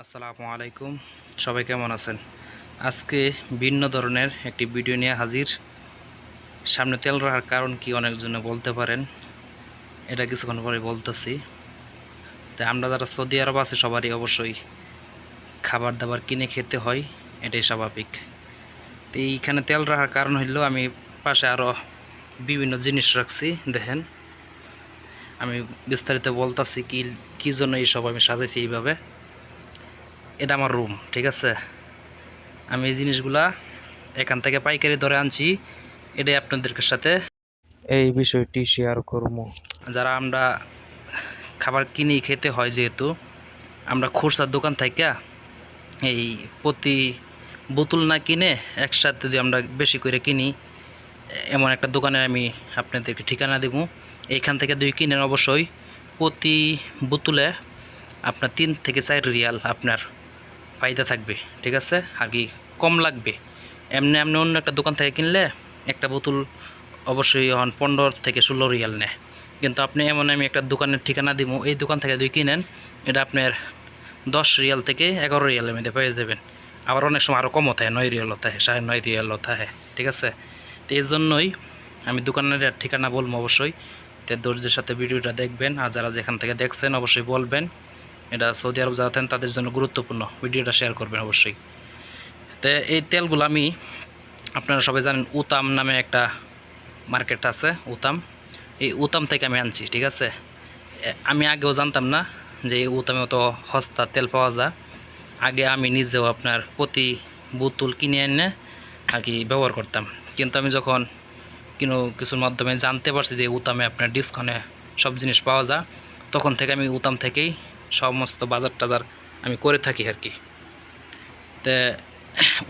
আসসালামু আলাইকুম, সবাই কেমন আছেন? আজকে ভিন্ন ধরনের একটি ভিডিও নিয়ে হাজির। সামনে তেল রাখার কারণ কি অনেকজন বলতে পারেন, এটা কিছুক্ষণ পরে বলতেছি। তাই আমরা যারা সৌদি আরব আছে সবারই অবশ্যই খাবার দাবার কিনে খেতে হয়, এটাই স্বাভাবিক। তো এইখানে তেল রাখার কারণ হইলো আমি পাশে আরও বিভিন্ন জিনিস রাখছি, দেখেন। আমি বিস্তারিত বলতেছি কি কী জন্য এইসব আমি সাজাইছি এইভাবে। এটা আমার রুম, ঠিক আছে। আমি এই জিনিসগুলা এখান থেকে পাইকারি দরে আনছি, এটাই আপনাদের সাথে এই বিষয়টি শেয়ার করব। যারা আমরা খাবার কিনে খেতে হয়, যেহেতু আমরা খুচরার দোকান থেকে এই প্রতি বোতল না কিনে একসাথে যদি আমরা বেশি করে কিনি, এমন একটা দোকানে আমি আপনাদেরকে ঠিকানা দেব। এইখান থেকে কিনেন, অবশ্যই প্রতি বোতলে আপনার 3 থেকে 4 রিয়াল আপনার ফায়দা থাকবে, ঠিক আছে। আর কি কম লাগবে। এমনি এমনি অন্য একটা দোকান থেকে কিনলে একটা বোতল অবশ্যই 15 থেকে 16 রিয়াল নেয়। কিন্তু আপনি আমি একটা দোকানের ঠিকানা দিব, এই দোকান থেকে কিনেন, এটা আপনার 10 রিয়াল থেকে 11 রিয়ালের মধ্যে পেয়ে যাবেন। আবার অনেক সময় আরও কমও থাকে, 9 রিয়ালও থাকে, 9.5 রিয়ালও থাকে, ঠিক আছে। তো এই জন্যই আমি দোকানের ঠিকানা বলবো, অবশ্যই তো ধৈর্যের সাথে ভিডিওটা দেখবেন। আর যারা যেখান থেকে দেখছেন অবশ্যই বলবেন, এটা সৌদি আরব যারা থাকেন তাদের জন্য গুরুত্বপূর্ণ, ভিডিওটা শেয়ার করবেন অবশ্যই। তো এই তেলগুলো আমি, আপনারা সবাই জানেন উতাম নামে একটা মার্কেট আছে, উতাম। এই উতাম থেকে আমি আনছি, ঠিক আছে। আমি আগেও জানতাম না যে এই উতামে অত সস্তা তেল পাওয়া যায়। আগে আমি নিজেও আপনার প্রতি বোতল কিনে এনে আর কি ব্যবহার করতাম। কিন্তু আমি যখন কিছুর মাধ্যমে জানতে পারছি যে উতামে আপনার ডিসকাউন্টে সব জিনিস পাওয়া যায়, তখন থেকে আমি উতাম থেকেই সমস্ত বাজার টাজার আমি করে থাকি আর কি। তো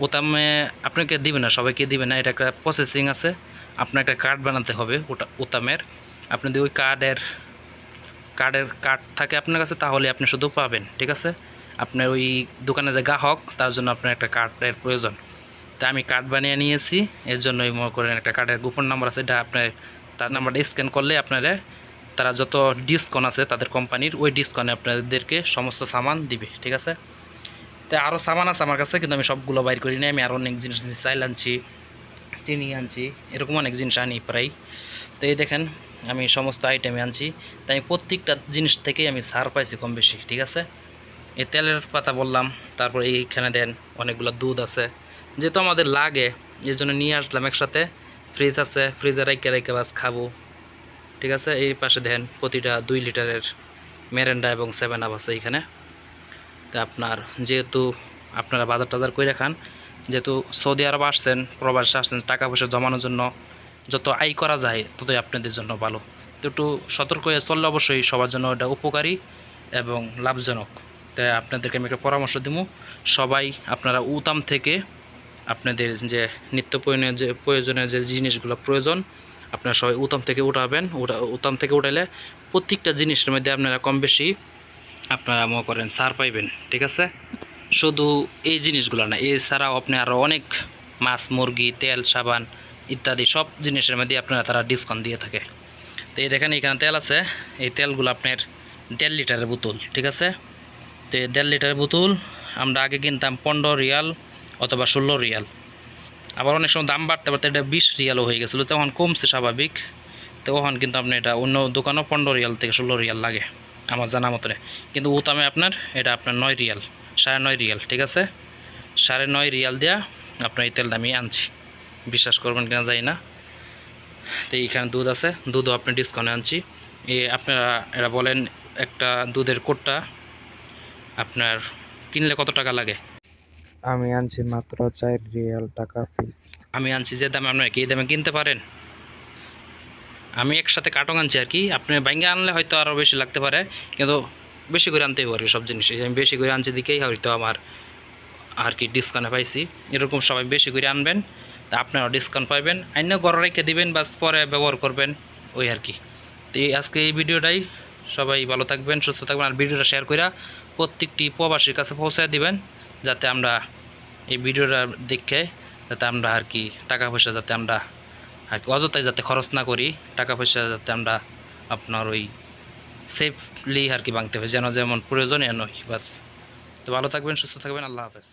উতামে আপনাকে দিবে না, সবাইকে দিবে না, এটা একটা প্রসেসিং আছে। আপনার একটা কার্ড বানাতে হবে উতামের। আপনি যদি ওই কার্ড থাকে আপনার কাছে, তাহলে আপনি শুধু পাবেন, ঠিক আছে। আপনার ওই দোকানে যে গ্রাহক, তার জন্য আপনার একটা কার্ডের প্রয়োজন। তাই আমি কার্ড বানিয়ে নিয়েছি। এর জন্যই মনে করেন একটা কার্ডের গোপন নাম্বার আছে, এটা আপনার তার নাম্বারটা স্ক্যান করলে আপনারা তারা যত ডিসকাউন্ট আছে তাদের কোম্পানির, ওই ডিসকাউন্টে আপনাদেরকে সমস্ত সামান দিবে, ঠিক আছে। তো আরও সামান আছে আমার কাছে, কিন্তু আমি সবগুলো বাইর করি না। আমি আরও অনেক জিনিস আনছি, চাইল আনছি, চিনি আনছি, এরকম অনেক জিনিস আনি প্রায়। তো এই দেখেন আমি সমস্ত আইটেমে আনছি। তাই আমি প্রত্যেকটা জিনিস থেকেই আমি ছাড় পাইছি কম বেশি, ঠিক আছে। এই তেলের পাতা বললাম, তারপর এইখানে দেন অনেকগুলো দুধ আছে, যেহেতু আমাদের লাগে এর জন্য নিয়ে আসলাম একসাথে। ফ্রিজ আছে, ফ্রিজে রেখে বাস খাবো, ঠিক আছে। এই পাশে দেন প্রতিটা 2 লিটারের মেরেন্ডা এবং 7 আপ আছে এইখানে। তো আপনার যেহেতু আপনারা বাজার টাজার করে খান, যেহেতু সৌদি আরব আসছেন, প্রবাসে আসছেন, টাকা পয়সা জমানোর জন্য যত আয় করা যায় ততই আপনাদের জন্য ভালো। তো একটু সতর্ক হয়ে চললে অবশ্যই সবার জন্য এটা উপকারী এবং লাভজনক। তাই আপনাদেরকে আমি একটা পরামর্শ দিব, সবাই আপনারা উতাম থেকে আপনাদের যে নিত্য প্রয়োজনীয় যে জিনিসগুলো প্রয়োজন, আপনারা সবাই উতাম থেকে উঠাবেন। উতাম থেকে উঠাইলে প্রত্যেকটা জিনিসের মধ্যে আপনারা কম বেশি আপনারা মনে করেন ছাড় পাইবেন, ঠিক আছে। শুধু এই জিনিসগুলো না, এছাড়াও আপনি আরও অনেক মাছ, মুরগি, তেল, সাবান ইত্যাদি সব জিনিসের মধ্যে আপনারা তারা ডিসকাউন্ট দিয়ে থাকে। তো এই দেখেন এখানে তেল আছে, এই তেলগুলো আপনার 1.5 লিটারের বোতল, ঠিক আছে। তো 1.5 লিটারের বোতল আমরা আগে কিনতাম 15 রিয়াল অথবা 16 রিয়াল। আবার অনেক সময় দাম বাড়তে বাড়তে এটা 20 রিয়ালও হয়ে গেছিলো, তখন কমছে স্বাভাবিক। তো ওখান কিন্তু আপনি এটা অন্য দোকানেও 15 রিয়াল থেকে 16 রিয়াল লাগে আমার জানা মতনে। কিন্তু উতামে আপনার এটা আপনার 9 রিয়াল, 9.5 রিয়াল, ঠিক আছে। 9.5 রিয়াল দেওয়া আপনার এই তেলটা আমি আনছি, বিশ্বাস করবেন কিনা জানি না। তো এইখানে দুধ আছে, দুধও আপনি ডিসকাউন্টে আনছি। আপনারা এরা বলেন একটা দুধের কোটটা আপনার কিনলে কত টাকা লাগে? আমি আনছি মাত্র 4 রিয়াল টাকা পিস। আমি আনছি যে দামে, আপনারা কি এই দামে কিনতে পারেন? আমি একসাথে কার্টন আনছি আর কি। আপনি বাইঙ্গে আনলে হয়তো আরও বেশি লাগতে পারে, কিন্তু বেশি করে আনতেই পারি সব জিনিস। আমি বেশি করে আনছি দিকেই হয়তো আমার আর কি ডিসকাউন্টে পাইছি। এরকম সবাই বেশি করে আনবেন, তা আপনারাও ডিসকাউন্ট পাইবেন। আইন ঘরে রেখে দিবেন, বাস পরে ব্যবহার করবেন, ওই আর কি। তো আজকে এই ভিডিওটাই, সবাই ভালো থাকবেন, সুস্থ থাকবেন। আর ভিডিওটা শেয়ার করে প্রত্যেকটি প্রবাসীর কাছে পৌঁছে দিবেন, যাতে আমরা এই ভিডিওটা দেখে যাতে আমরা আর কি টাকা পয়সা যাতে আমরা আর কি অযথায় যাতে খরচ না করি, টাকা পয়সা যাতে আমরা আপনার ওই সেফলি আর কি ভাঙতে হবে, যেন যেমন প্রয়োজনীয় নয় বাস। তো ভালো থাকবেন, সুস্থ থাকবেন, আল্লাহ হাফেজ।